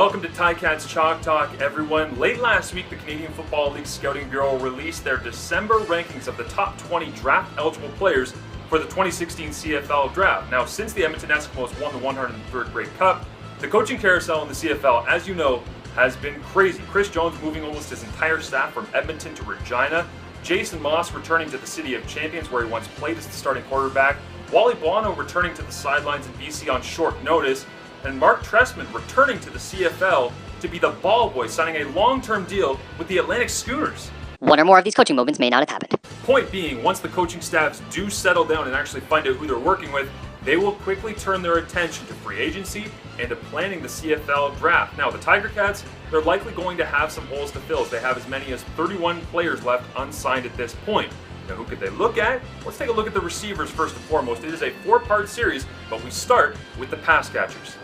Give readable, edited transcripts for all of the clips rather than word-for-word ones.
Welcome to Ticats Chalk Talk, everyone. Late last week, the Canadian Football League Scouting Bureau released their December rankings of the top 20 draft-eligible players for the 2016 CFL Draft. Now, since the Edmonton Eskimos won the 103rd Grey Cup, the coaching carousel in the CFL, as you know, has been crazy. Chris Jones moving almost his entire staff from Edmonton to Regina, Jason Moss returning to the City of Champions, where he once played as the starting quarterback, Wally Buono returning to the sidelines in BC on short notice, and Mark Trestman returning to the CFL to be the ball boy, signing a long-term deal with the Atlantic Schooners. One or more of these coaching moments may not have happened. Point being, once the coaching staffs do settle down and actually find out who they're working with, they will quickly turn their attention to free agency and to planning the CFL Draft. Now, the Ticats, they're likely going to have some holes to fill, as they have as many as 31 players left unsigned at this point. Now, who could they look at? Let's take a look at the receivers first and foremost. It is a four-part series, but we start with the pass catchers.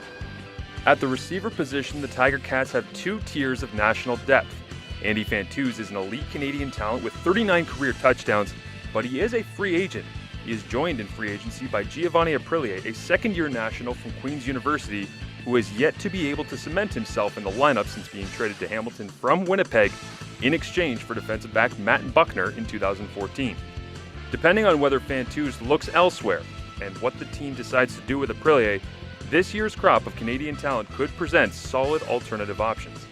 At the receiver position, the Ticats have two tiers of national depth. Andy Fantuz is an elite Canadian talent with 39 career touchdowns, but he is a free agent. He is joined in free agency by Giovanni Aprile, a second-year national from Queen's University, who has yet to be able to cement himself in the lineup since being traded to Hamilton from Winnipeg in exchange for defensive back Matt Buckner in 2014. Depending on whether Fantuz looks elsewhere and what the team decides to do with Aprile, this year's crop of Canadian talent could present solid alternative options.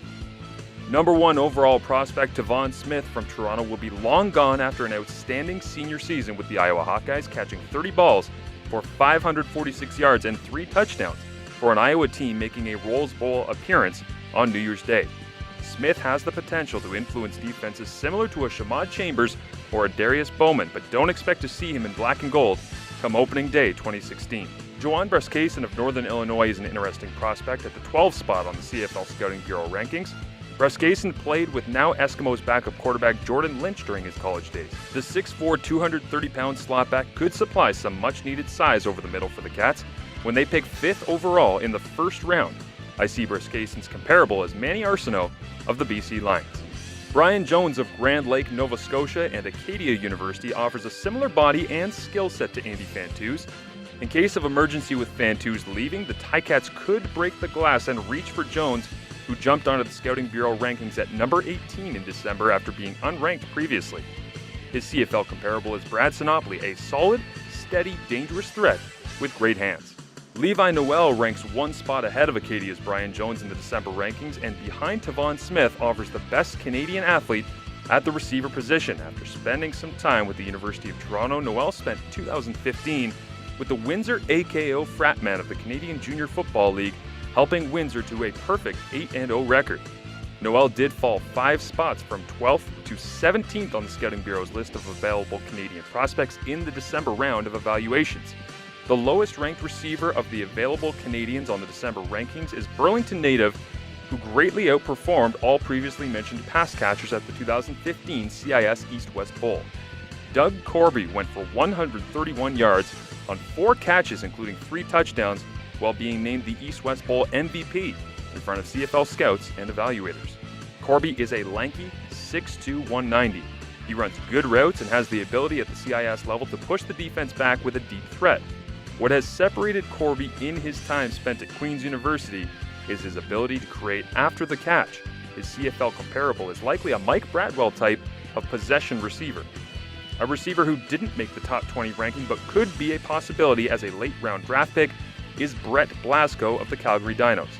Number one overall prospect Tavon Smith from Toronto will be long gone after an outstanding senior season with the Iowa Hawkeyes, catching 30 balls for 546 yards and 3 touchdowns for an Iowa team making a Rose Bowl appearance on New Year's Day. Smith has the potential to influence defenses similar to a Shamad Chambers or a Darius Bowman, but don't expect to see him in black and gold come opening day 2016. Joanne Brascason of Northern Illinois is an interesting prospect at the 12th spot on the CFL Scouting Bureau rankings. Brascason played with now Eskimos backup quarterback Jordan Lynch during his college days. The 6'4", 230-pound slotback could supply some much-needed size over the middle for the Cats when they pick 5th overall in the first round. I see Brascason's comparable as Manny Arsenault of the BC Lions. Brian Jones of Grand Lake, Nova Scotia and Acadia University offers a similar body and skill set to Andy Fantuz. In case of emergency with Fantuz leaving, the Ticats could break the glass and reach for Jones, who jumped onto the Scouting Bureau rankings at number 18 in December after being unranked previously. His CFL comparable is Brad Sinopoli, a solid, steady, dangerous threat with great hands. Levi Noel ranks one spot ahead of Acadia's Brian Jones in the December rankings, and behind Tavon Smith offers the best Canadian athlete at the receiver position. After spending some time with the University of Toronto, Noel spent 2015 with the Windsor AKO Fratman of the Canadian Junior Football League, helping Windsor to a perfect 8-0 record. Noel did fall 5 spots from 12th to 17th on the Scouting Bureau's list of available Canadian prospects in the December round of evaluations. The lowest-ranked receiver of the available Canadians on the December rankings is Burlington native, who greatly outperformed all previously mentioned pass catchers at the 2015 CIS East-West Bowl. Doug Corby went for 131 yards on 4 catches, including 3 touchdowns, while being named the East-West Bowl MVP in front of CFL scouts and evaluators. Corby is a lanky 6'2", 190. He runs good routes and has the ability at the CIS level to push the defense back with a deep threat. What has separated Corby in his time spent at Queen's University is his ability to create after the catch. His CFL comparable is likely a Mike Bradwell type of possession receiver. A receiver who didn't make the top 20 ranking but could be a possibility as a late-round draft pick is Brett Blasco of the Calgary Dinos.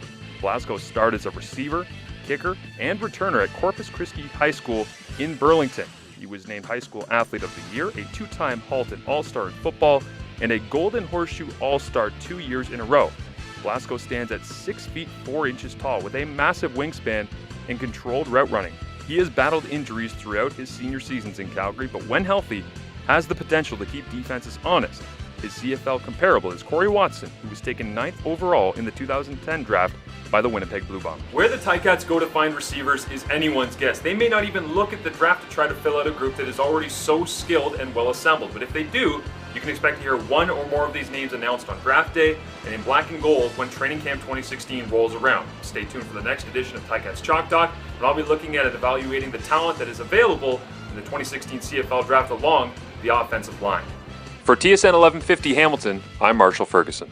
Blasco started as a receiver, kicker, and returner at Corpus Christi High School in Burlington. He was named High School Athlete of the Year, a 2-time Halton All-Star in football, and a Golden Horseshoe All-Star 2 years in a row. Blasco stands at 6 feet 4 inches tall with a massive wingspan and controlled route running. He has battled injuries throughout his senior seasons in Calgary, but when healthy, has the potential to keep defenses honest. His CFL comparable is Corey Watson, who was taken 9th overall in the 2010 draft by the Winnipeg Blue Bombers. Where the Ticats go to find receivers is anyone's guess. They may not even look at the draft to try to fill out a group that is already so skilled and well assembled, but if they do, you can expect to hear one or more of these names announced on draft day and in black and gold when Training Camp 2016 rolls around. Stay tuned for the next edition of Ticats Chalk Talk, and I'll be looking at and evaluating the talent that is available in the 2016 CFL Draft along the offensive line. For TSN 1150 Hamilton, I'm Marshall Ferguson.